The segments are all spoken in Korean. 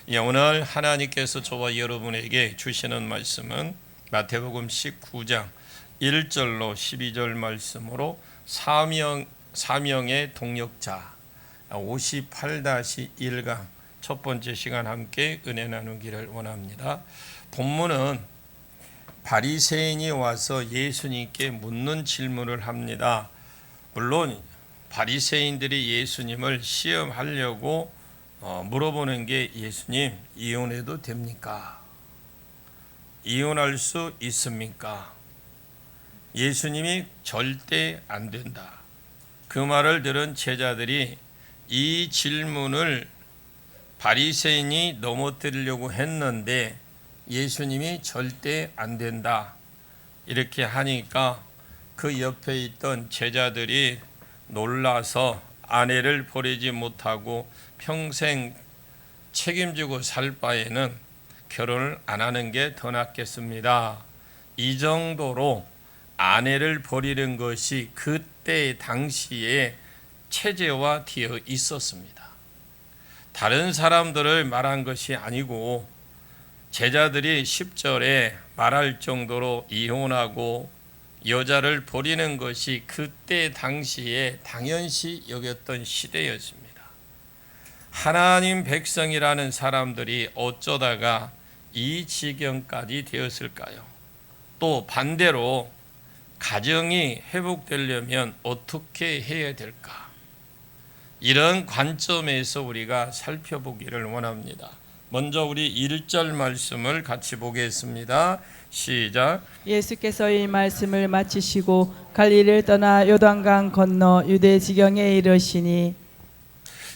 오늘 하나님께서 저와 여러분에게 주시는 말씀은 마태복음 19장 1절로 12절 말씀으로 사명의 동력자 58-1강 첫 번째 시간 함께 은혜 나누기를 원합니다. 본문은 바리새인이 와서 예수님께 묻는 질문을 합니다. 물론 바리새인들이 예수님을 시험하려고 물어보는 게 예수님 이혼해도 됩니까? 이혼할 수 있습니까? 예수님이 절대 안 된다. 그 말을 들은 제자들이 이 질문을 바리새인이 넘어뜨리려고 했는데 예수님이 절대 안 된다. 이렇게 하니까 그 옆에 있던 제자들이 놀라서 아내를 버리지 못하고 평생 책임지고 살 바에는 결혼을 안 하는 게 더 낫겠습니다. 이 정도로 아내를 버리는 것이 그때 당시에 체제화되어 있었습니다. 다른 사람들을 말한 것이 아니고 제자들이 10절에 말할 정도로 이혼하고 여자를 버리는 것이 그때 당시에 당연시 여겼던 시대였습니다. 하나님 백성이라는 사람들이 어쩌다가 이 지경까지 되었을까요? 또 반대로 가정이 회복되려면 어떻게 해야 될까? 이런 관점에서 우리가 살펴보기를 원합니다. 먼저 우리 1절 말씀을 같이 보겠습니다. 시작. 예수께서 이 말씀을 마치시고 갈릴리를 떠나 요단강 건너 유대 지경에 이르시니.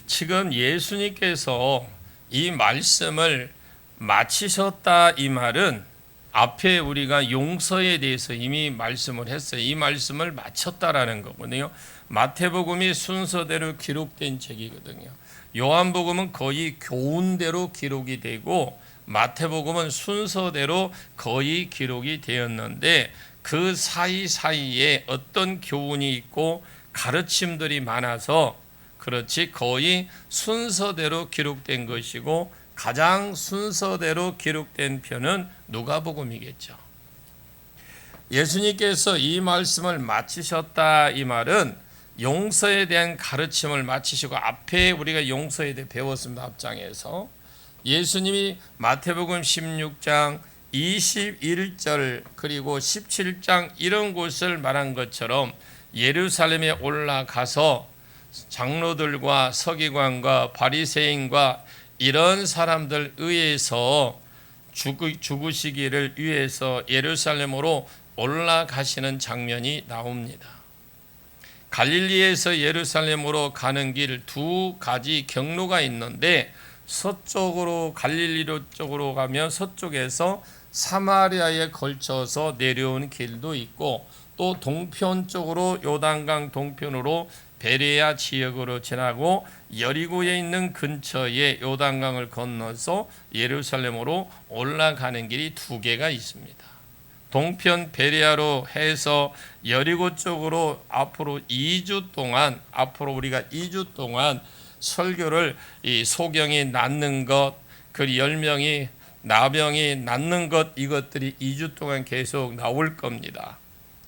지금 예수님께서 이 말씀을 마치셨다 이 말은 앞에 우리가 용서에 대해서 이미 말씀을 했어요. 이 말씀을 마쳤다라는 거거든요. 마태복음이 순서대로 기록된 책이거든요. 요한복음은 거의 교훈대로 기록이 되고 마태복음은 순서대로 거의 기록이 되었는데 그 사이사이에 어떤 교훈이 있고 가르침들이 많아서 그렇지 거의 순서대로 기록된 것이고 가장 순서대로 기록된 편은 누가복음이겠죠. 예수님께서 이 말씀을 마치셨다 이 말은 용서에 대한 가르침을 마치시고 앞에 우리가 용서에 대해 배웠습니다. 앞장에서 예수님이 마태복음 16장 21절 그리고 17장 이런 곳을 말한 것처럼 예루살렘에 올라가서 장로들과 서기관과 바리새인과 이런 사람들 의해서 죽으시기를 위해서 예루살렘으로 올라가시는 장면이 나옵니다. 갈릴리에서 예루살렘으로 가는 길 두 가지 경로가 있는데 서쪽으로 갈릴리 쪽으로 가면 서쪽에서 사마리아에 걸쳐서 내려오는 길도 있고 또 동편 쪽으로 요단강 동편으로 베레아 지역으로 지나고 여리고에 있는 근처에 요단강을 건너서 예루살렘으로 올라가는 길이 두 개가 있습니다. 동편 베레아로 해서 여리고 쪽으로 앞으로 2주 동안 우리가 2주 동안 설교를 이 소경이 낫는 것, 그 열명이 나병이 낫는 것 이것들이 2주 동안 계속 나올 겁니다.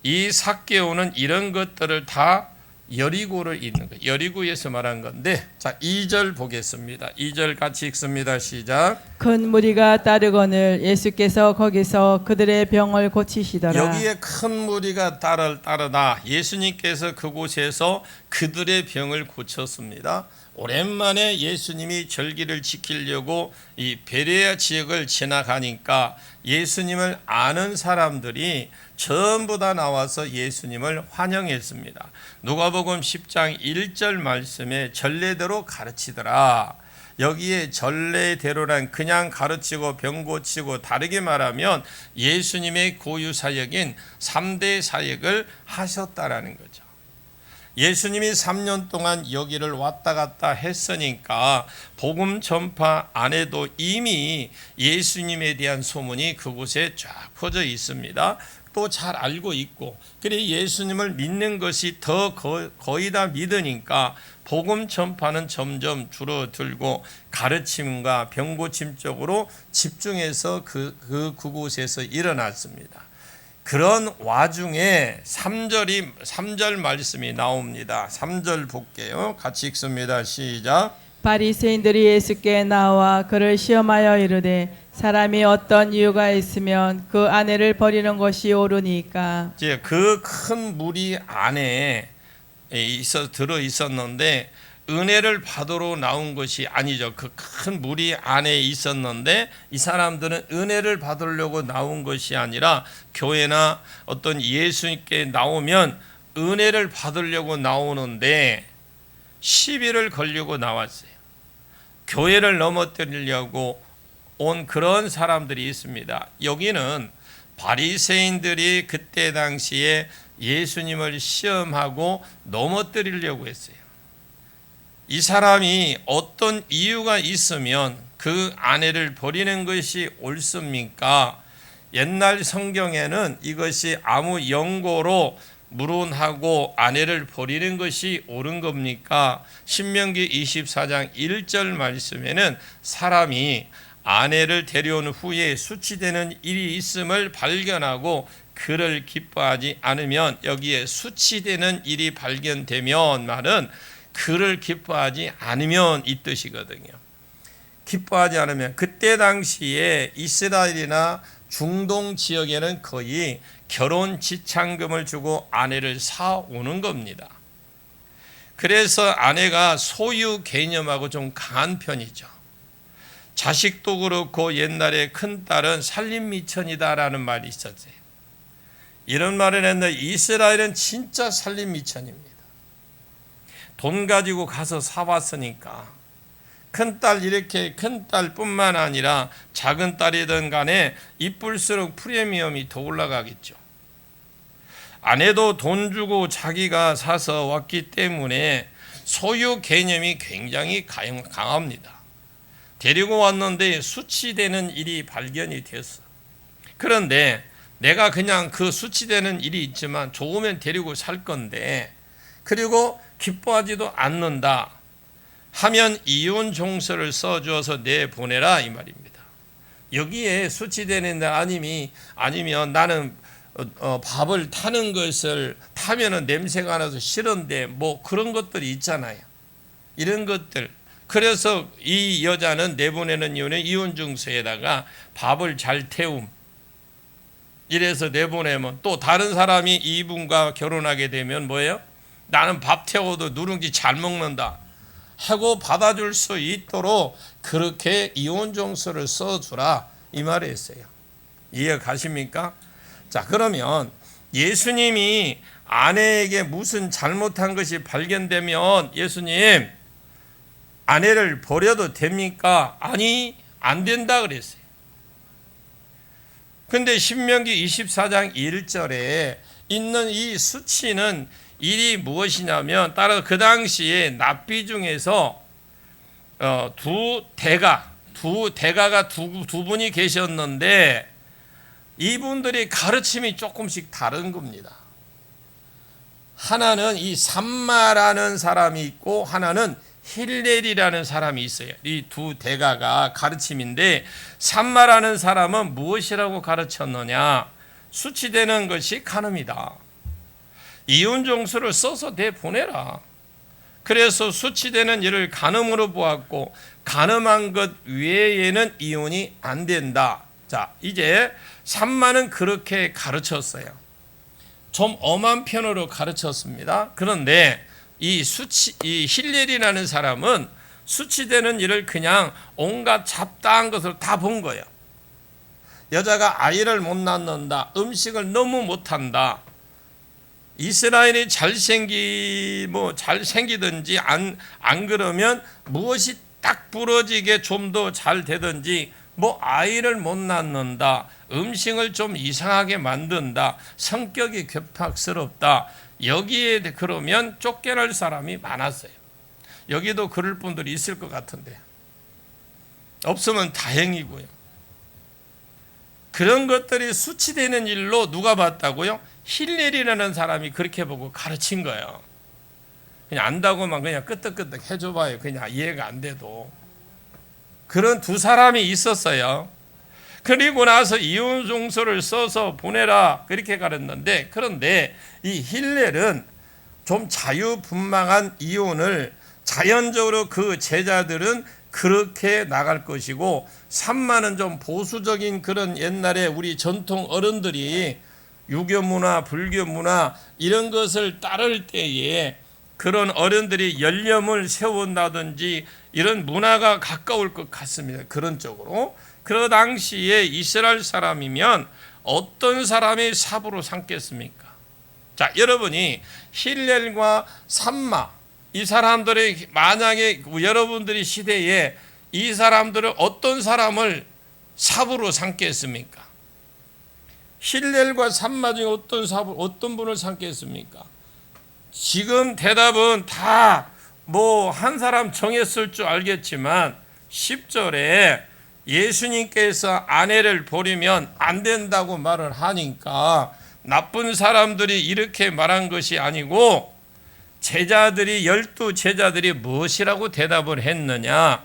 이 삭개오는 이런 것들을 다 여리고를 있는 거예요. 여리고에서 말한 건데 자 2절 보겠습니다. 2절 같이 읽습니다. 시작. 큰 무리가 따르거늘 예수께서 거기서 그들의 병을 고치시더라. 여기에 큰 무리가 따르다 예수님께서 그곳에서 그들의 병을 고쳤습니다. 오랜만에 예수님이 절기를 지키려고 이 베레아 지역을 지나가니까 예수님을 아는 사람들이 전부 다 나와서 예수님을 환영했습니다. 누가복음 10장 1절 말씀에 전례대로 가르치더라. 여기에 전례대로란 그냥 가르치고 병 고치고 다르게 말하면 예수님의 고유 사역인 3대 사역을 하셨다라는 거죠. 예수님이 3년 동안 여기를 왔다 갔다 했으니까 복음 전파 안에도 이미 예수님에 대한 소문이 그곳에 쫙 퍼져 있습니다. 또 잘 알고 있고, 그래 예수님을 믿는 것이 더 거의 다 믿으니까 복음 전파는 점점 줄어들고 가르침과 병고침 쪽으로 집중해서 그곳에서 일어났습니다. 그런 와중에 3절 말씀이 나옵니다. 3절 볼게요. 같이 읽습니다. 시작. 바리새인들이 예수께 나와 그를 시험하여 이르되 사람이 어떤 이유가 있으면 그 아내를 버리는 것이 옳으니까. 이제 그 큰 무리 안에 들어 있었는데 은혜를 받으러 나온 것이 아니죠. 그 큰 무리 안에 있었는데 이 사람들은 은혜를 받으려고 나온 것이 아니라 교회나 어떤 예수님께 나오면 은혜를 받으려고 나오는데 시비를 걸려고 나왔어요. 교회를 넘어뜨리려고 온 그런 사람들이 있습니다. 여기는 바리새인들이 그때 당시에 예수님을 시험하고 넘어뜨리려고 했어요. 이 사람이 어떤 이유가 있으면 그 아내를 버리는 것이 옳습니까? 옛날 성경에는 이것이 아무 연고로 물혼하고 아내를 버리는 것이 옳은 겁니까? 신명기 24장 1절 말씀에는 사람이 아내를 데려온 후에 수치되는 일이 있음을 발견하고 그를 기뻐하지 않으면, 여기에 수치되는 일이 발견되면 말은 그를 기뻐하지 않으면 이 뜻이거든요. 기뻐하지 않으면, 그때 당시에 이스라엘이나 중동 지역에는 거의 결혼 지참금을 주고 아내를 사오는 겁니다. 그래서 아내가 소유 개념하고 좀 강한 편이죠. 자식도 그렇고 옛날에 큰딸은 살림미천이다라는 말이 있었어요. 이런 말을 했는데 이스라엘은 진짜 살림미천입니다. 돈 가지고 가서 사왔으니까 큰딸, 이렇게 큰딸뿐만 아니라 작은 딸이든 간에 이쁠수록 프리미엄이 더 올라가겠죠. 아내도 돈 주고 자기가 사서 왔기 때문에 소유 개념이 굉장히 강합니다. 데리고 왔는데 수치되는 일이 발견이 됐어. 그런데 내가 그냥 그 수치되는 일이 있지만 좋으면 데리고 살 건데, 그리고 기뻐하지도 않는다 하면 이혼 종서를 써주어서 내보내라 이 말입니다. 여기에 수치되는 아니면 나는 밥을 타는 것을 타면은 냄새가 나서 싫은데 뭐 그런 것들이 있잖아요. 이런 것들. 그래서 이 여자는 내보내는 이유는 이혼 증서에다가 밥을 잘 태움. 이래서 내보내면 또 다른 사람이 이분과 결혼하게 되면 뭐예요? 나는 밥 태워도 누룽지 잘 먹는다 하고 받아줄 수 있도록 그렇게 이혼 증서를 써주라 이 말이었어요. 이해 가십니까? 자, 그러면 예수님이 아내에게 무슨 잘못한 것이 발견되면 예수님 아내를 버려도 됩니까? 아니, 안 된다 그랬어요. 근데 신명기 24장 1절에 있는 이 수치는 일이 무엇이냐면, 따라 그 당시에 납비 중에서 두 대가가 두 분이 계셨는데 이분들이 가르침이 조금씩 다른 겁니다. 하나는 이 삼마라는 사람이 있고 하나는 힐렐이라는 사람이 있어요. 이 두 대가가 가르침인데, 삼마라는 사람은 무엇이라고 가르쳤느냐? 수치되는 것이 간음이다. 이혼 종서를 써서 내보내라. 그래서 수치되는 일을 간음으로 보았고 간음한 것 외에는 이혼이 안 된다. 자, 이제 삼마는 그렇게 가르쳤어요. 좀 엄한 편으로 가르쳤습니다. 그런데 이 힐렐이라는 사람은 수치되는 일을 그냥 온갖 잡다한 것을 다 본 거예요. 여자가 아이를 못 낳는다, 음식을 너무 못한다, 이스라엘이 잘생기든지 안 그러면 무엇이 딱 부러지게 좀 더 잘 되든지, 아이를 못 낳는다, 음식을 좀 이상하게 만든다, 성격이 괴팍스럽다, 여기에 그러면 쫓겨날 사람이 많았어요. 여기도 그럴 분들이 있을 것 같은데 없으면 다행이고요. 그런 것들이 수치되는 일로 누가 봤다고요? 힐렐이라는 사람이 그렇게 보고 가르친 거예요. 그냥 안다고만 그냥 끄떡끄떡 해줘봐요. 그냥 이해가 안 돼도. 그런 두 사람이 있었어요. 그리고 나서 이혼 종서를 써서 보내라 그렇게 가르쳤는데, 그런데 이 힐렐은 좀 자유분방한 이혼을 자연적으로 그 제자들은 그렇게 나갈 것이고, 산마는 좀 보수적인 그런 옛날에 우리 전통 어른들이 유교 문화, 불교 문화 이런 것을 따를 때에 그런 어른들이 연념을 세운다든지 이런 문화가 가까울 것 같습니다. 그런 쪽으로. 그 당시에 이스라엘 사람이면 어떤 사람이 사부로 삼겠습니까? 자, 여러분이 힐렐과 산마 이 사람들이 만약에 여러분들이 시대에 이 사람들은 어떤 사람을 사부로 삼겠습니까? 힐렐과 산마 중에 어떤 분을 삼겠습니까? 지금 대답은 다 뭐 한 사람 정했을 줄 알겠지만 10절에 예수님께서 아내를 버리면 안 된다고 말을 하니까 나쁜 사람들이 이렇게 말한 것이 아니고, 제자들이 12제자들이 무엇이라고 대답을 했느냐?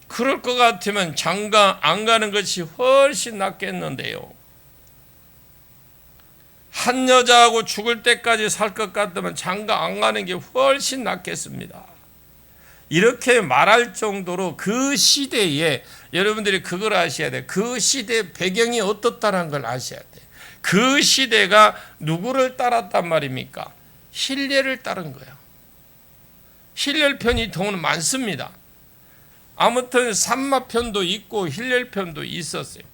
그럴 것 같으면 장가 안 가는 것이 훨씬 낫겠는데요. 한 여자하고 죽을 때까지 살 것 같으면 장가 안 가는 게 훨씬 낫겠습니다. 이렇게 말할 정도로 그 시대에 여러분들이 그걸 아셔야 돼. 그 시대 배경이 어떻다는 걸 아셔야 돼. 그 시대가 누구를 따랐단 말입니까? 힐렐을 따른 거예요. 힐렐 편이 더 많습니다. 아무튼 산마 편도 있고 힐렐 편도 있었어요.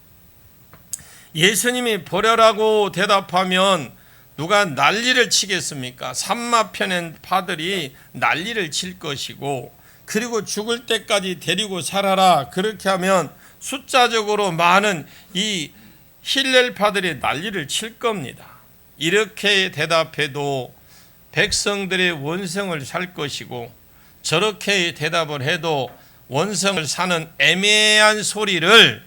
예수님이 버려라고 대답하면 누가 난리를 치겠습니까? 산마 편의 파들이 난리를 칠 것이고, 그리고 죽을 때까지 데리고 살아라 그렇게 하면 숫자적으로 많은 이 힐렐파들이 난리를 칠 겁니다. 이렇게 대답해도 백성들의 원성을 살 것이고, 저렇게 대답을 해도 원성을 사는 애매한 소리를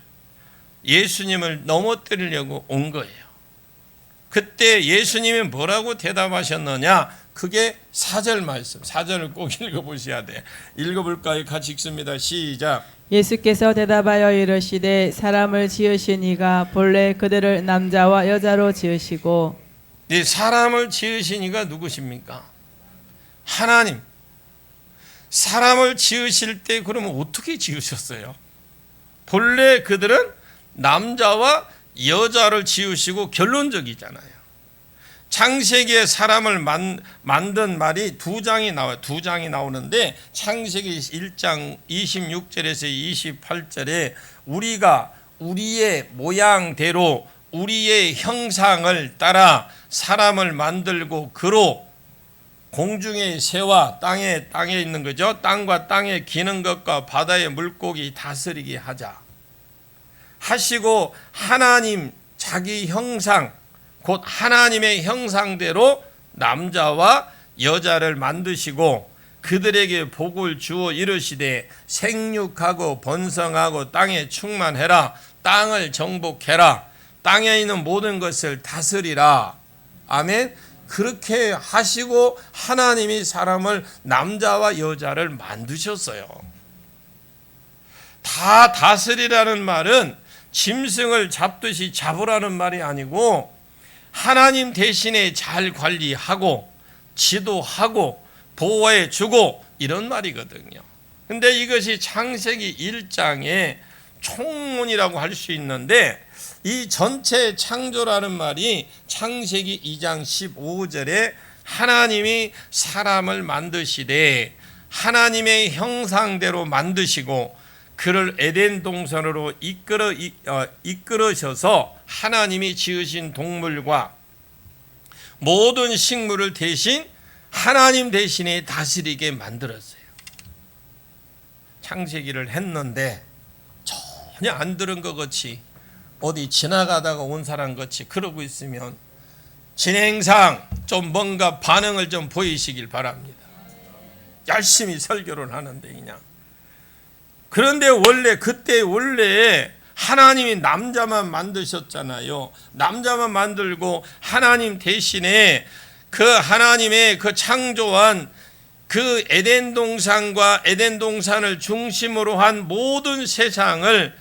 예수님을 넘어뜨리려고 온 거예요. 그때 예수님이 뭐라고 대답하셨느냐? 그게 4절 말씀. 4절을 꼭 읽어보셔야 돼. 읽어볼까요? 같이 읽습니다. 시작. 예수께서 대답하여 이르시되 사람을 지으신 이가 본래 그들을 남자와 여자로 지으시고. 이 사람을 지으신 이가 누구십니까? 하나님. 사람을 지으실 때 그러면 어떻게 지으셨어요? 본래 그들은 남자와 여자를 지으시고 결론적이잖아요. 창세기에 사람을 만든 말이 두 장이 나와요. 두 장이 나오는데 창세기 1장 26절에서 28절에 우리가 우리의 모양대로 우리의 형상을 따라 사람을 만들고 그로 공중의 새와 땅에 있는 거죠. 땅과 땅에 기는 것과 바다의 물고기 다스리게 하자 하시고, 하나님 자기 형상 곧 하나님의 형상대로 남자와 여자를 만드시고 그들에게 복을 주어 이르시되 생육하고 번성하고 땅에 충만해라, 땅을 정복해라, 땅에 있는 모든 것을 다스리라. 아멘. 그렇게 하시고 하나님이 사람을 남자와 여자를 만드셨어요. 다 다스리라는 말은 짐승을 잡듯이 잡으라는 말이 아니고 하나님 대신에 잘 관리하고 지도하고 보호해 주고 이런 말이거든요. 근데 이것이 창세기 1장의 총문이라고 할 수 있는데, 이 전체 창조라는 말이 창세기 2장 15절에 하나님이 사람을 만드시되 하나님의 형상대로 만드시고 그를 에덴 동산으로 이끌으셔서 하나님이 지으신 동물과 모든 식물을 대신 하나님 대신에 다스리게 만들었어요. 창세기를 했는데 전혀 안 들은 것 같이 어디 지나가다가 온 사람 같이 그러고 있으면 진행상 좀 뭔가 반응을 좀 보이시길 바랍니다. 열심히 설교를 하는데 그냥. 그런데 그때 원래 하나님이 남자만 만드셨잖아요. 남자만 만들고 하나님 대신에 그 하나님의 그 창조한 그 에덴 동산과 에덴 동산을 중심으로 한 모든 세상을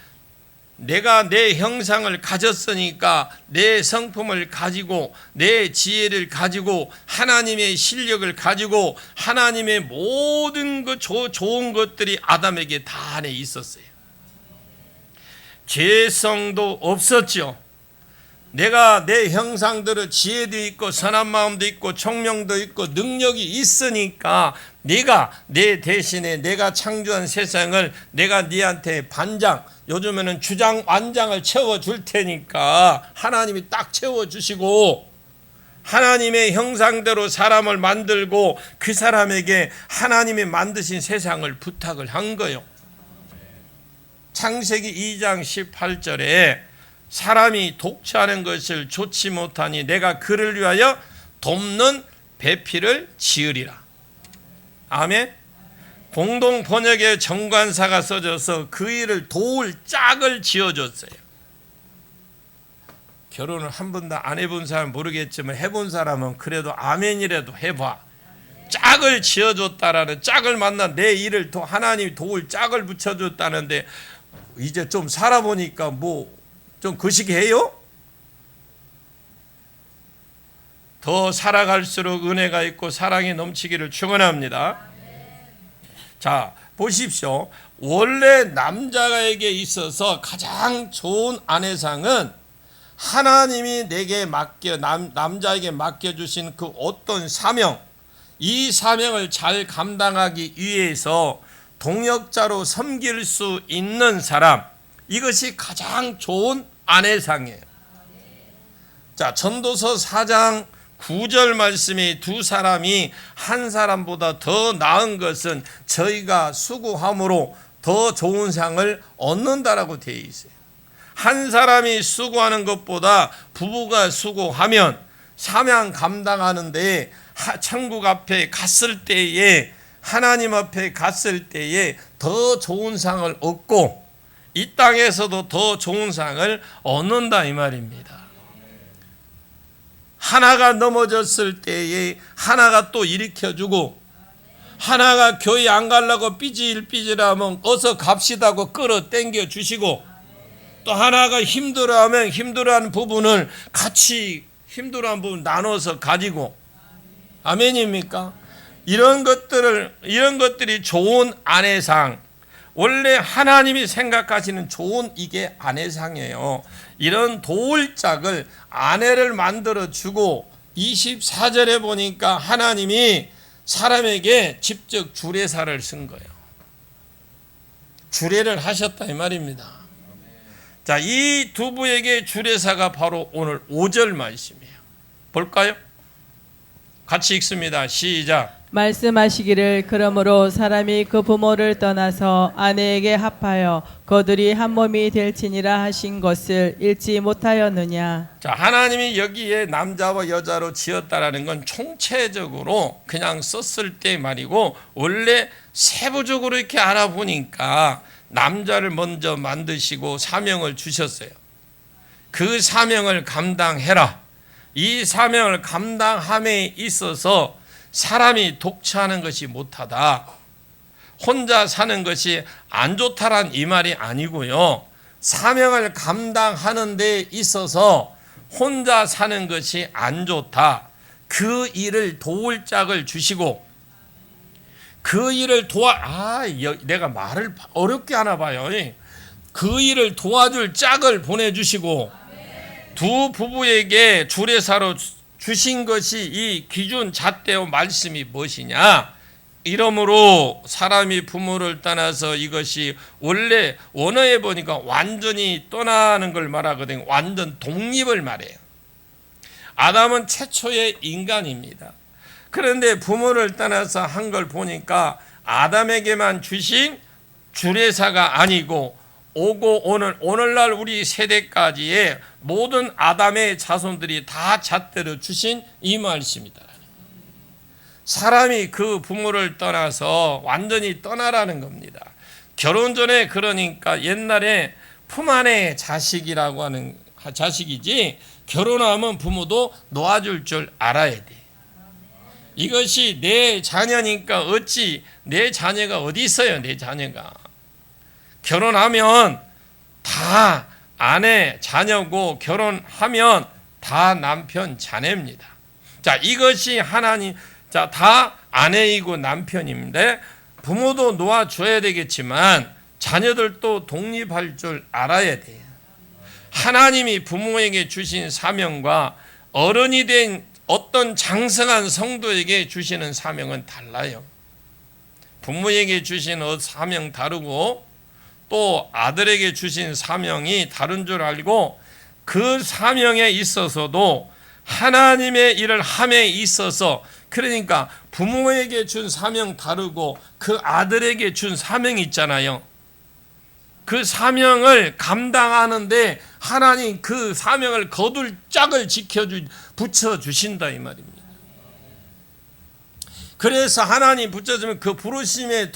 내가 내 형상을 가졌으니까 내 성품을 가지고 내 지혜를 가지고 하나님의 실력을 가지고 하나님의 모든 그 좋은 것들이 아담에게 다 안에 있었어요. 죄성도 없었죠. 내가 내 형상대로 지혜도 있고 선한 마음도 있고 총명도 있고 능력이 있으니까 네가 내 대신에 내가 창조한 세상을 내가 네한테 반장, 요즘에는 주장 완장을 채워줄 테니까 하나님이 딱 채워주시고 하나님의 형상대로 사람을 만들고 그 사람에게 하나님이 만드신 세상을 부탁을 한 거예요. 창세기 2장 18절에 사람이 독취하는 것을 좋지 못하니 내가 그를 위하여 돕는 배필을 지으리라. 아멘. 공동 번역의 정관사가 써져서 그 일을 도울 짝을 지어줬어요. 결혼을 한 번도 안 해본 사람은 모르겠지만 해본 사람은 그래도 아멘이라도 해봐. 짝을 지어줬다라는, 짝을 만나 내 일을 하나님이 도울 짝을 붙여줬다는데 이제 좀 살아보니까 뭐 좀 거시기해요? 더 살아갈수록 은혜가 있고 사랑이 넘치기를 축원합니다. 자, 보십시오. 원래 남자에게 있어서 가장 좋은 아내상은 하나님이 내게 남자에게 맡겨주신 그 어떤 사명, 이 사명을 잘 감당하기 위해서 동역자로 섬길 수 있는 사람, 이것이 가장 좋은 아내상이에요. 자, 전도서 4장 9절 말씀이 두 사람이 한 사람보다 더 나은 것은 저희가 수고함으로 더 좋은 상을 얻는다라고 되어 있어요. 한 사람이 수고하는 것보다 부부가 수고하면 사명 감당하는데 천국 앞에 갔을 때에 하나님 앞에 갔을 때에 더 좋은 상을 얻고 이 땅에서도 더 좋은 상을 얻는다 이 말입니다. 하나가 넘어졌을 때에 하나가 또 일으켜주고 하나가 교회 안 가려고 삐질삐질하면 어서 갑시다고 끌어당겨 주시고 또 하나가 힘들어하면 힘들어하는 부분을 같이 힘들어하는 부분 나눠서 가지고 아멘입니까? 이런 것들이 좋은 아내상, 원래 하나님이 생각하시는 좋은 이게 아내상이에요. 이런 도울 짝을 아내를 만들어 주고 24절에 보니까 하나님이 사람에게 직접 주례사를 쓴 거예요. 주례를 하셨다 이 말입니다. 자, 이 두 부에게 주례사가 바로 오늘 5절 말씀이에요. 볼까요? 같이 읽습니다. 시작. 말씀하시기를 그러므로 사람이 그 부모를 떠나서 아내에게 합하여 그들이 한 몸이 될지니라 하신 것을 읽지 못하였느냐. 자, 하나님이 여기에 남자와 여자로 지었다라는 건 총체적으로 그냥 썼을 때 말이고 원래 세부적으로 이렇게 알아보니까 남자를 먼저 만드시고 사명을 주셨어요. 그 사명을 감당해라. 이 사명을 감당함에 있어서 사람이 독취하는 것이 못하다, 혼자 사는 것이 안 좋다란 이 말이 아니고요. 사명을 감당하는 데 있어서 혼자 사는 것이 안 좋다. 그 일을 도울 짝을 주시고 그 일을 내가 말을 어렵게 하나 봐요. 그 일을 도와줄 짝을 보내주시고 두 부부에게 주례사로 주신 것이 이 기준 잣대의 말씀이 무엇이냐? 이러므로 사람이 부모를 떠나서 이것이 원래 원어에 보니까 완전히 떠나는 걸 말하거든요. 완전 독립을 말해요. 아담은 최초의 인간입니다. 그런데 부모를 떠나서 한 걸 보니까 아담에게만 주신 주례사가 아니고 오고 오늘날 우리 세대까지의 모든 아담의 자손들이 다 잣대로 주신 이 말씀이다. 사람이 그 부모를 떠나서 완전히 떠나라는 겁니다. 결혼 전에 그러니까 옛날에 품 안의 자식이라고 하는 자식이지, 결혼하면 부모도 놓아줄 줄 알아야 돼. 이것이 내 자녀니까 어찌 내 자녀가 어디 있어요. 내 자녀가 결혼하면 다 아내 자녀고, 결혼하면 다 남편 자녀입니다. 자, 이것이 하나님, 자, 다 아내이고 남편인데 부모도 놓아줘야 되겠지만 자녀들도 독립할 줄 알아야 돼요. 하나님이 부모에게 주신 사명과 어른이 된 어떤 장성한 성도에게 주시는 사명은 달라요. 부모에게 주신 사명 다르고 또 아들에게 주신 사명이 다른 줄 알고, 그 사명에 있어서도 하나님의 일을 함에 있어서, 그러니까 부모에게 준 사명 다르고 그 아들에게 준 사명이 있잖아요. 그 사명을 감당하는데 하나님 그 사명을 거둘 짝을 붙여주신다 이 말입니다. 그래서 하나님 붙여주면 그 부르심에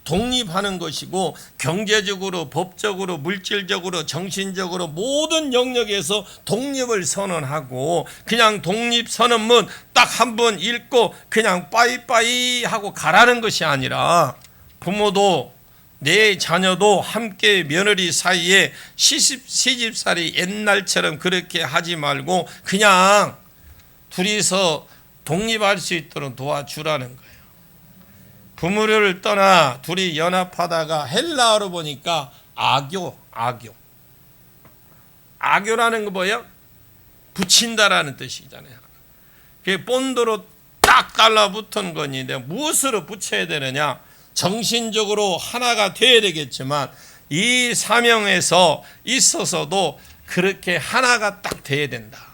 독립하는 것이고, 경제적으로, 법적으로, 물질적으로, 정신적으로 모든 영역에서 독립을 선언하고, 그냥 독립 선언문 딱 한 번 읽고 그냥 빠이빠이 하고 가라는 것이 아니라, 부모도 내 자녀도 함께 며느리 사이에 시집살이 옛날처럼 그렇게 하지 말고 그냥 둘이서 독립할 수 있도록 도와주라는 거예요. 부모를 떠나 둘이 연합하다가 헬라어로 보니까 악교라는 거 뭐예요? 붙인다라는 뜻이잖아요. 그게 본드로 딱 달라붙은 건데 무엇으로 붙여야 되느냐? 정신적으로 하나가 돼야 되겠지만 이 사명에서 있어서도 그렇게 하나가 딱 돼야 된다.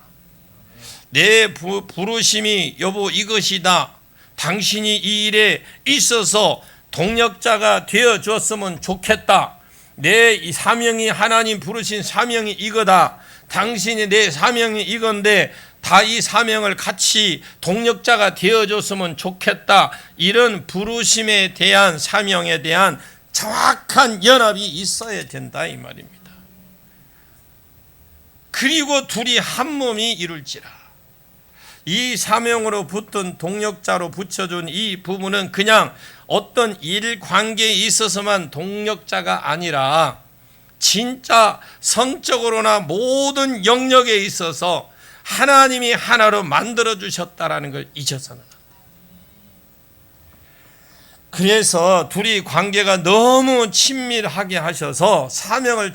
내 부르심이 여보 이것이다. 당신이 이 일에 있어서 동력자가 되어 줬으면 좋겠다. 내 사명이, 하나님 부르신 사명이 이거다. 당신이 내 사명이 이건데 다 이 사명을 같이 동력자가 되어줬으면 좋겠다. 이런 부르심에 대한, 사명에 대한 정확한 연합이 있어야 된다 이 말입니다. 그리고 둘이 한 몸이 이룰지라. 이 사명으로 붙은 동력자로 붙여준 이 부분은 그냥 어떤 일 관계에 있어서만 동력자가 아니라 진짜 성적으로나 모든 영역에 있어서 하나님이 하나로 만들어 주셨다라는 걸 잊어서는 안 돼요. 그래서 둘이 관계가 너무 친밀하게 하셔서 사명을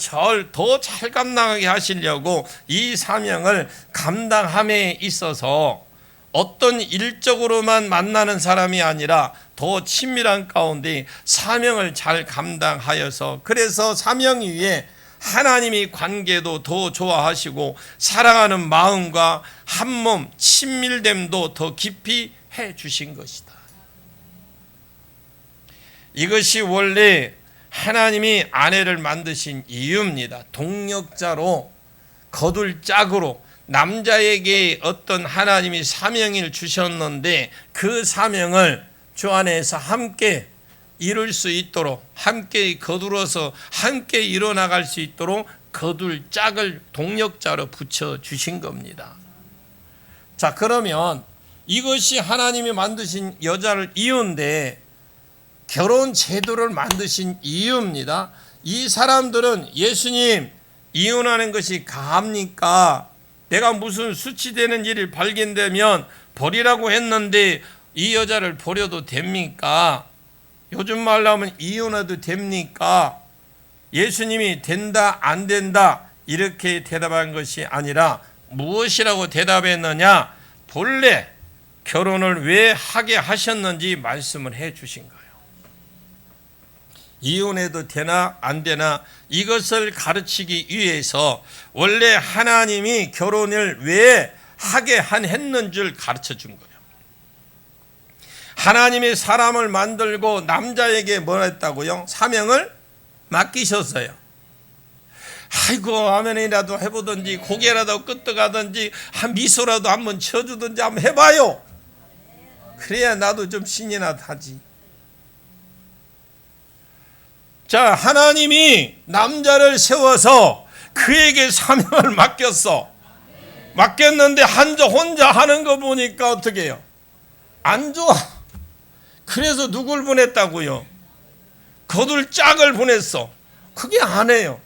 더 잘 감당하게 하시려고 이 사명을 감당함에 있어서 어떤 일적으로만 만나는 사람이 아니라 더 친밀한 가운데 사명을 잘 감당하여서, 그래서 사명 위에 하나님이 관계도 더 좋아하시고 사랑하는 마음과 한몸 친밀됨도 더 깊이 해 주신 것이다. 이것이 원래 하나님이 아내를 만드신 이유입니다. 동력자로, 거둘 짝으로 남자에게 어떤 하나님이 사명을 주셨는데 그 사명을 주 안에서 함께 이룰 수 있도록, 함께 거두어서 함께 이뤄나갈 수 있도록 거둘 짝을 동력자로 붙여주신 겁니다. 자, 그러면 이것이 하나님이 만드신 여자를 이유인데 결혼 제도를 만드신 이유입니다. 이 사람들은 예수님 이혼하는 것이 가합니까? 내가 무슨 수치되는 일이 발견되면 버리라고 했는데 이 여자를 버려도 됩니까? 요즘 말로 하면 이혼해도 됩니까? 예수님이 된다 안 된다 이렇게 대답한 것이 아니라 무엇이라고 대답했느냐? 본래 결혼을 왜 하게 하셨는지 말씀을 해 주신 거예요. 이혼해도 되나 안 되나 이것을 가르치기 위해서 원래 하나님이 결혼을 왜 하게 했는 줄 가르쳐 준 거예요. 하나님이 사람을 만들고 남자에게 뭘 했다고요? 사명을 맡기셨어요. 아이고 아멘이라도 해보든지 고개라도 끄떡하든지 한 미소라도 한번 쳐주든지 한번 해봐요. 그래야 나도 좀 신이 나지. 자, 하나님이 남자를 세워서 그에게 사명을 맡겼는데 혼자 하는 거 보니까 어떻게 해요? 안 좋아. 그래서 누굴 보냈다고요? 거둘 짝을 보냈어. 그게 안 해요.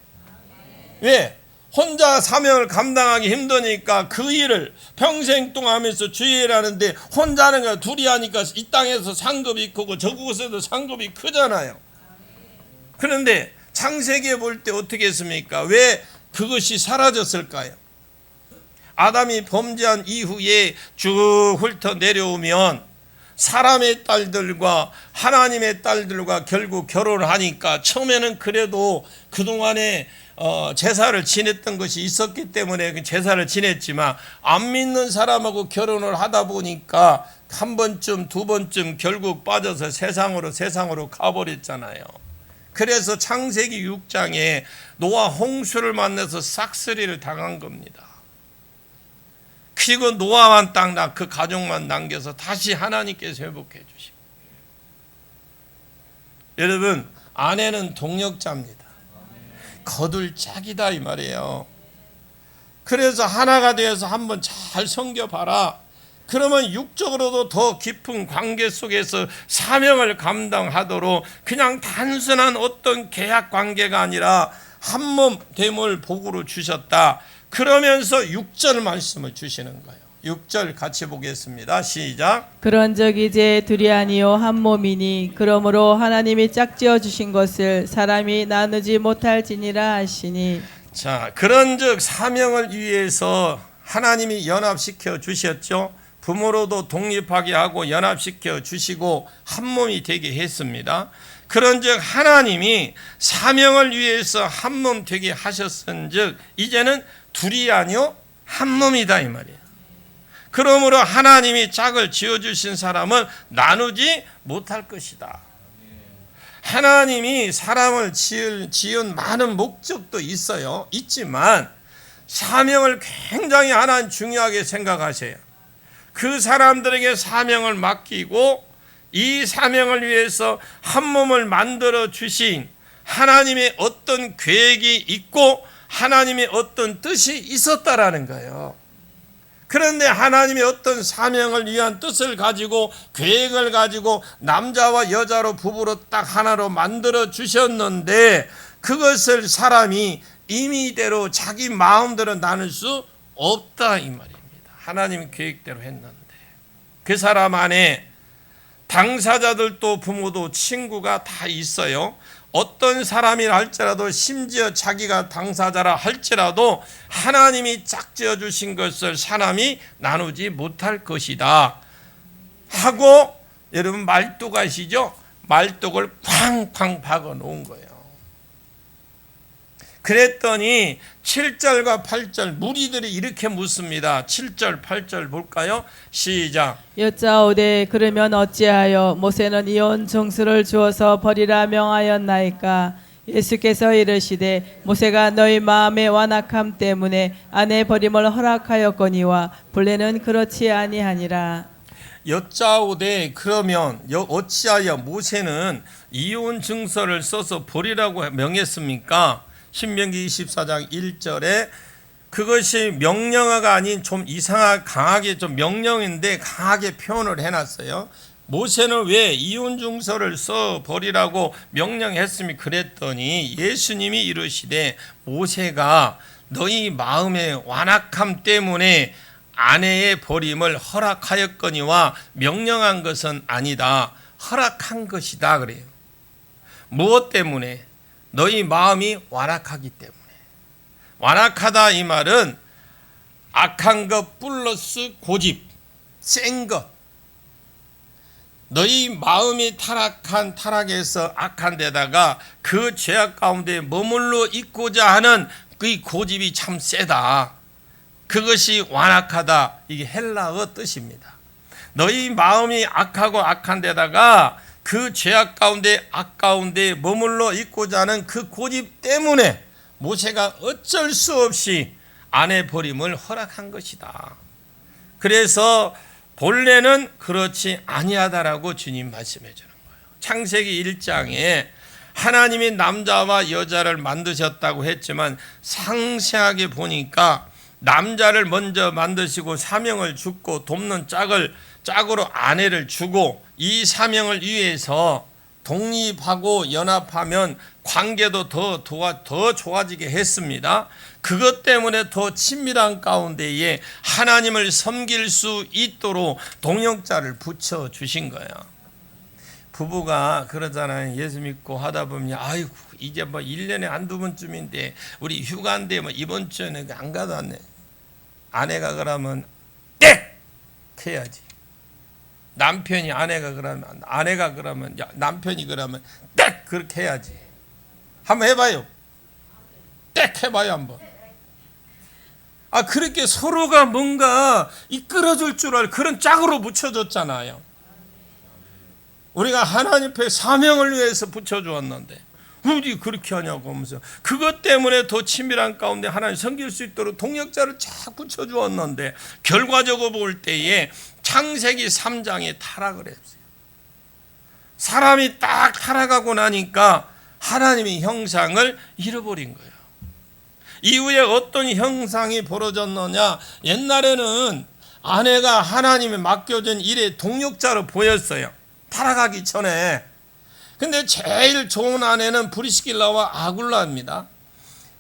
왜? 혼자 사명을 감당하기 힘드니까 그 일을 평생 동안 하면서 주의 일하는데 혼자 하는 거 둘이 하니까 이 땅에서 상급이 크고 저곳에도 상급이 크잖아요. 그런데 창세기에 볼 때 어떻게 했습니까? 왜 그것이 사라졌을까요? 아담이 범죄한 이후에 쭉 훑어 내려오면 사람의 딸들과 하나님의 딸들과 결국 결혼을 하니까 처음에는 그래도 그동안에 제사를 지냈던 것이 있었기 때문에 그 제사를 지냈지만 안 믿는 사람하고 결혼을 하다 보니까 한 번쯤 두 번쯤 결국 빠져서 세상으로 가버렸잖아요. 그래서 창세기 6장에 노아 홍수를 만나서 싹쓸이를 당한 겁니다. 그리고 노아만 딱 그 가족만 남겨서 다시 하나님께서 회복해 주시고. 여러분, 아내는 동력자입니다. 거둘 짝이다 이 말이에요. 그래서 하나가 되어서 한번 잘 섬겨봐라. 그러면 육적으로도 더 깊은 관계 속에서 사명을 감당하도록 그냥 단순한 어떤 계약 관계가 아니라 한 몸 됨을 복으로 주셨다. 그러면서 6절 말씀을 주시는 거예요. 6절 같이 보겠습니다. 시작. 그런즉 이제 둘이 아니요 한 몸이니 그러므로 하나님이 짝지어 주신 것을 사람이 나누지 못할지니라 하시니. 자, 그런즉 사명을 위해서 하나님이 연합시켜 주셨죠. 부모로도 독립하게 하고 연합시켜 주시고 한 몸이 되게 했습니다. 그런즉 하나님이 사명을 위해서 한 몸 되게 하셨은즉 이제는 둘이 아니요 한 몸이다 이 말이에요. 그러므로 하나님이 짝을 지어주신 사람은 나누지 못할 것이다. 하나님이 사람을 지은 많은 목적도 있지만 사명을 굉장히 하나님 중요하게 생각하세요. 그 사람들에게 사명을 맡기고 이 사명을 위해서 한 몸을 만들어 주신 하나님의 어떤 계획이 있고 하나님의 어떤 뜻이 있었다라는 거예요. 그런데 하나님의 어떤 사명을 위한 뜻을 가지고 계획을 가지고 남자와 여자로 부부로 딱 하나로 만들어 주셨는데 그것을 사람이 임의대로 자기 마음대로 나눌 수 없다 이 말입니다. 하나님 계획대로 했는데 그 사람 안에 당사자들도 부모도 친구가 다 있어요. 어떤 사람이라 할지라도 심지어 자기가 당사자라 할지라도 하나님이 짝지어 주신 것을 사람이 나누지 못할 것이다 하고 여러분 말뚝 아시죠? 말뚝을 쾅쾅 박아 놓은 거예요. 그랬더니 7절과 8절 무리들이 이렇게 묻습니다. 7절 8절 볼까요? 시작. 여짜오되 그러면 어찌하여 모세는 이혼 정수를 주어서 버리라 명하였나이까? 예수께서 이르시되 모세가 너희 마음의 완악함 때문에 아내 버림을 허락하였거니와 본래는 그렇지 아니하니라. 여짜오되 그러면 어찌하여 모세는 이혼 증서를 써서 버리라고 명했습니까? 신명기 24장 1절에 그것이 명령어가 아닌 좀 이상하게 강하게 좀 명령인데 강하게 표현을 해놨어요. 모세는 왜 이혼 증서를 써 버리라고 명령했습니까? 그랬더니 예수님이 이르시되 모세가 너희 마음의 완악함 때문에 아내의 버림을 허락하였거니와 명령한 것은 아니다. 허락한 것이다 그래요. 무엇 때문에? 너희 마음이 완악하기 때문에. 완악하다 이 말은 악한 것 플러스 고집, 센 것. 너희 마음이 타락에서 악한 데다가 그 죄악 가운데 머물러 있고자 하는 그 고집이 참 세다. 그것이 완악하다. 이게 헬라어 뜻입니다. 너희 마음이 악하고 악한 데다가 그 죄악 가운데 악 가운데 머물러 있고자 하는 그 고집 때문에 모세가 어쩔 수 없이 아내 버림을 허락한 것이다. 그래서 본래는 그렇지 아니하다라고 주님 말씀해 주는 거예요. 창세기 1장에 하나님이 남자와 여자를 만드셨다고 했지만 상세하게 보니까 남자를 먼저 만드시고 사명을 주고 돕는 짝으로 아내를 주고 이 사명을 위해서 독립하고 연합하면 관계도 더 좋아지게 했습니다. 그것 때문에 더 친밀한 가운데에 하나님을 섬길 수 있도록 동역자를 붙여주신 거예요. 부부가 그러잖아요. 예수 믿고 하다 보면 아이고 이제 뭐 1년에 한두 번쯤인데 우리 휴가인데 뭐 이번 주에는 안 가도 왔네. 아내가 그러면 땡! 해야지. 남편이 아내가 그러면 남편이 그러면 땡! 그렇게 해야지. 한번 해봐요. 땡! 해봐요 한번. 그렇게 서로가 뭔가 이끌어줄 줄 알 그런 짝으로 붙여줬잖아요. 우리가 하나님 앞에 사명을 위해서 붙여주었는데 우리 그렇게 하냐고 하면서 그것 때문에 더 친밀한 가운데 하나님 섬길 수 있도록 동역자를 쫙 붙여주었는데 결과적으로 볼 때에 창세기 3장에 타락을 했어요. 사람이 딱 타락하고 나니까 하나님의 형상을 잃어버린 거예요. 이후에 어떤 형상이 벌어졌느냐, 옛날에는 아내가 하나님이 맡겨준 일의 동역자로 보였어요. 타락하기 전에. 근데 제일 좋은 아내는 브리스길라와 아굴라입니다.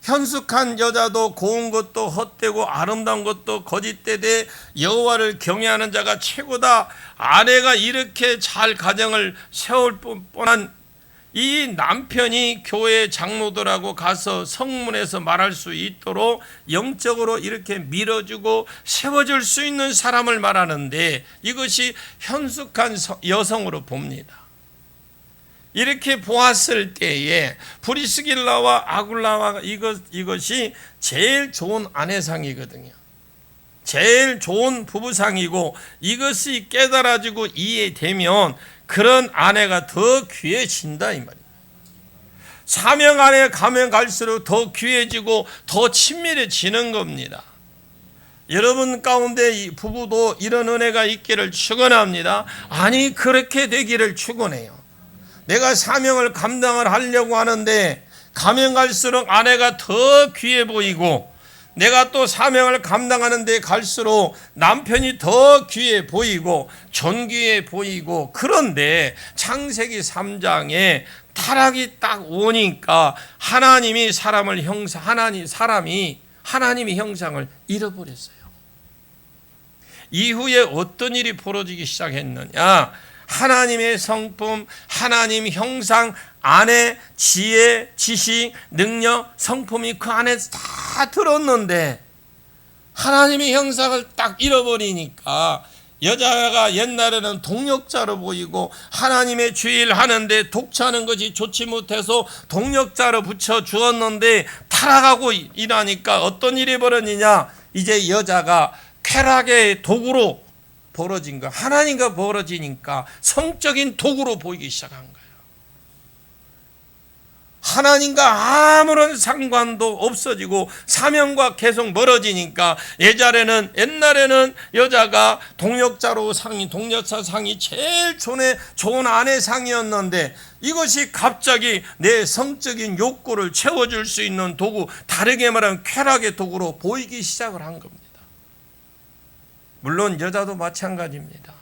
현숙한 여자도 고운 것도 헛되고 아름다운 것도 거짓되되 여호와를 경외하는 자가 최고다. 아내가 이렇게 잘 가정을 세울 뻔한 이 남편이 교회 장로들하고 가서 성문에서 말할 수 있도록 영적으로 이렇게 밀어주고 세워줄 수 있는 사람을 말하는데 이것이 현숙한 여성으로 봅니다. 이렇게 보았을 때에 브리스길라와 아굴라와 이것이 제일 좋은 아내상이거든요. 제일 좋은 부부상이고 이것이 깨달아지고 이해되면 그런 아내가 더 귀해진다 이 말이에요. 사명 안에 가면 갈수록 더 귀해지고 더 친밀해지는 겁니다. 여러분 가운데 이 부부도 이런 은혜가 있기를 축원합니다. 아니 그렇게 되기를 축원해요. 내가 사명을 감당을 하려고 하는데 가면 갈수록 아내가 더 귀해 보이고 내가 또 사명을 감당하는 데 갈수록 남편이 더 귀해 보이고 존귀해 보이고 그런데 창세기 3장에 타락이 딱 오니까 하나님이 하나님의 형상을 잃어버렸어요. 이후에 어떤 일이 벌어지기 시작했느냐? 하나님의 성품, 하나님 형상 안에 지혜, 지식, 능력, 성품이 그 안에 다 들었는데 하나님의 형상을 딱 잃어버리니까 여자가 옛날에는 동역자로 보이고 하나님의 주일 하는데 독차는 것이 좋지 못해서 동역자로 붙여주었는데 타락하고 일하니까 어떤 일이 벌어지냐? 이제 여자가 쾌락의 도구로 벌어진 거, 하나님과 벌어지니까 성적인 도구로 보이기 시작한 거예요. 하나님과 아무런 상관도 없어지고 사명과 계속 멀어지니까 옛날에는 여자가 동역자 상이 제일 좋은 아내 상이었는데 이것이 갑자기 내 성적인 욕구를 채워줄 수 있는 도구, 다르게 말하면 쾌락의 도구로 보이기 시작을 한 겁니다. 물론 여자도 마찬가지입니다.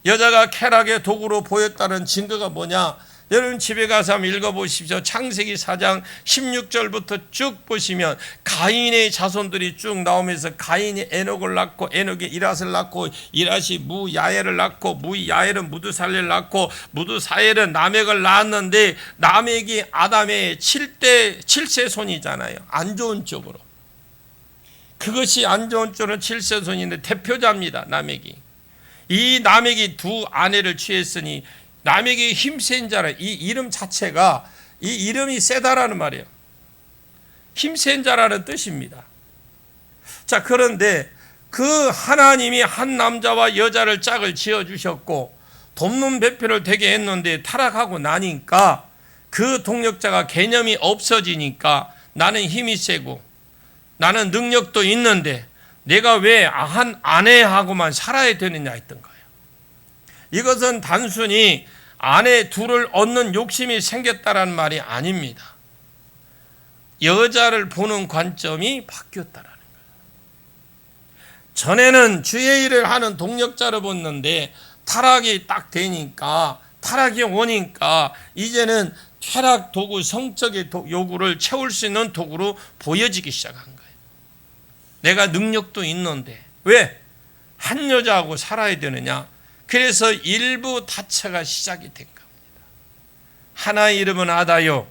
여자가 쾌락의 도구로 보였다는 증거가 뭐냐? 여러분 집에 가서 한번 읽어보십시오. 창세기 4장 16절부터 쭉 보시면 가인의 자손들이 쭉 나오면서 가인이 에녹을 낳고 에녹이 이랏을 낳고 이랏이 무야엘을 낳고 무야엘은 무두살레를 낳고 무두사엘은 라멕을 낳았는데 라멕이 아담의 7세 손이잖아요. 안 좋은 쪽으로. 그것이 안 좋은 쪽은 7세 손인데 대표자입니다. 라멕이. 이 라멕이 두 아내를 취했으니 라멕이 힘센 자라. 이 이름 자체가 이 이름이 세다라는 말이에요. 힘센 자라는 뜻입니다. 자, 그런데 그 하나님이 한 남자와 여자를 짝을 지어주셨고 돕는 배필을 되게 했는데 타락하고 나니까 그 동역자가 개념이 없어지니까 나는 힘이 세고 나는 능력도 있는데 내가 왜 한 아내하고만 살아야 되느냐 했던 거예요. 이것은 단순히 아내 둘을 얻는 욕심이 생겼다라는 말이 아닙니다. 여자를 보는 관점이 바뀌었다라는 거예요. 전에는 주의 일을 하는 동력자로 봤는데 타락이 딱 되니까, 타락이 오니까 이제는 쾌락 도구, 성적의 요구를 채울 수 있는 도구로 보여지기 시작한 거예요. 내가 능력도 있는데 왜 한 여자하고 살아야 되느냐? 그래서 일부 다처가 시작이 된 겁니다. 하나의 이름은 아다요,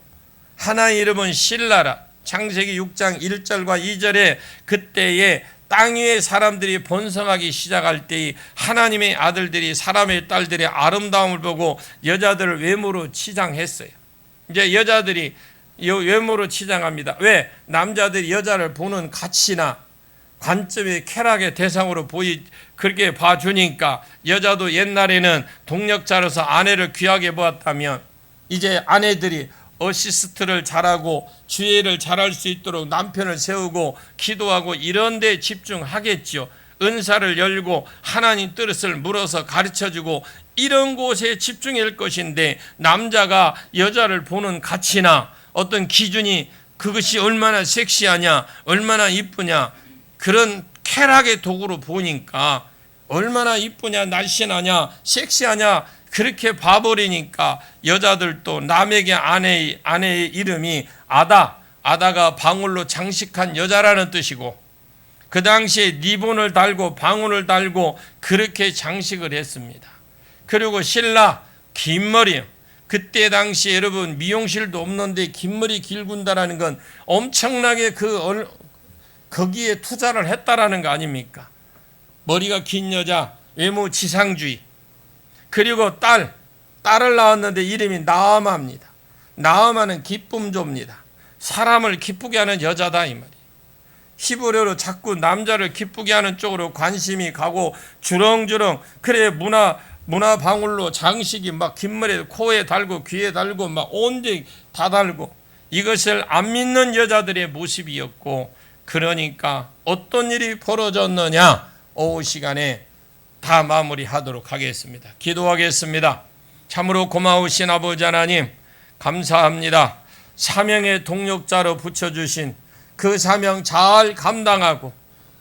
하나의 이름은 실라라. 창세기 6장 1절과 2절에 그때에 땅 위의 사람들이 번성하기 시작할 때 하나님의 아들들이 사람의 딸들의 아름다움을 보고 여자들을 외모로 치장했어요. 이제 여자들이 외모로 치장합니다. 왜? 남자들이 여자를 보는 가치나 관점의 쾌락의 대상으로 그렇게 봐주니까 여자도 옛날에는 동력자로서 아내를 귀하게 보았다면 이제 아내들이 어시스트를 잘하고 주의를 잘할 수 있도록 남편을 세우고 기도하고 이런 데 집중하겠죠. 은사를 열고 하나님 뜻을 물어서 가르쳐주고 이런 곳에 집중할 것인데, 남자가 여자를 보는 가치나 어떤 기준이 그것이 얼마나 섹시하냐, 얼마나 이쁘냐, 그런 쾌락의 도구로 보니까 얼마나 이쁘냐, 날씬하냐, 섹시하냐 그렇게 봐버리니까 여자들도 남에게 아내의 이름이 아다가 방울로 장식한 여자라는 뜻이고, 그 당시에 리본을 달고 방울을 달고 그렇게 장식을 했습니다. 그리고 신라, 긴 머리. 그때 당시 여러분 미용실도 없는데 긴 머리 길군다라는 건 엄청나게 거기에 투자를 했다라는 거 아닙니까? 머리가 긴 여자, 외모 지상주의. 그리고 딸을 낳았는데 이름이 나아마입니다. 나아마는 기쁨조입니다. 사람을 기쁘게 하는 여자다 이 말이에요. 히브리어로 자꾸 남자를 기쁘게 하는 쪽으로 관심이 가고 주렁주렁, 그래 문화 방울로 장식이 막 긴 머리에 코에 달고 귀에 달고 막 온데 다 달고, 이것을 안 믿는 여자들의 모습이었고, 그러니까 어떤 일이 벌어졌느냐, 오후 시간에 다 마무리하도록 하겠습니다. 기도하겠습니다. 참으로 고마우신 아버지 하나님, 감사합니다. 사명의 동력자로 붙여주신 그 사명 잘 감당하고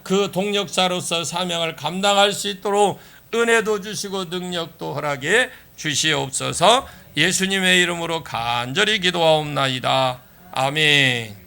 그 동력자로서 사명을 감당할 수 있도록 은혜도 주시고 능력도 허락해 주시옵소서. 예수님의 이름으로 간절히 기도하옵나이다. 아멘.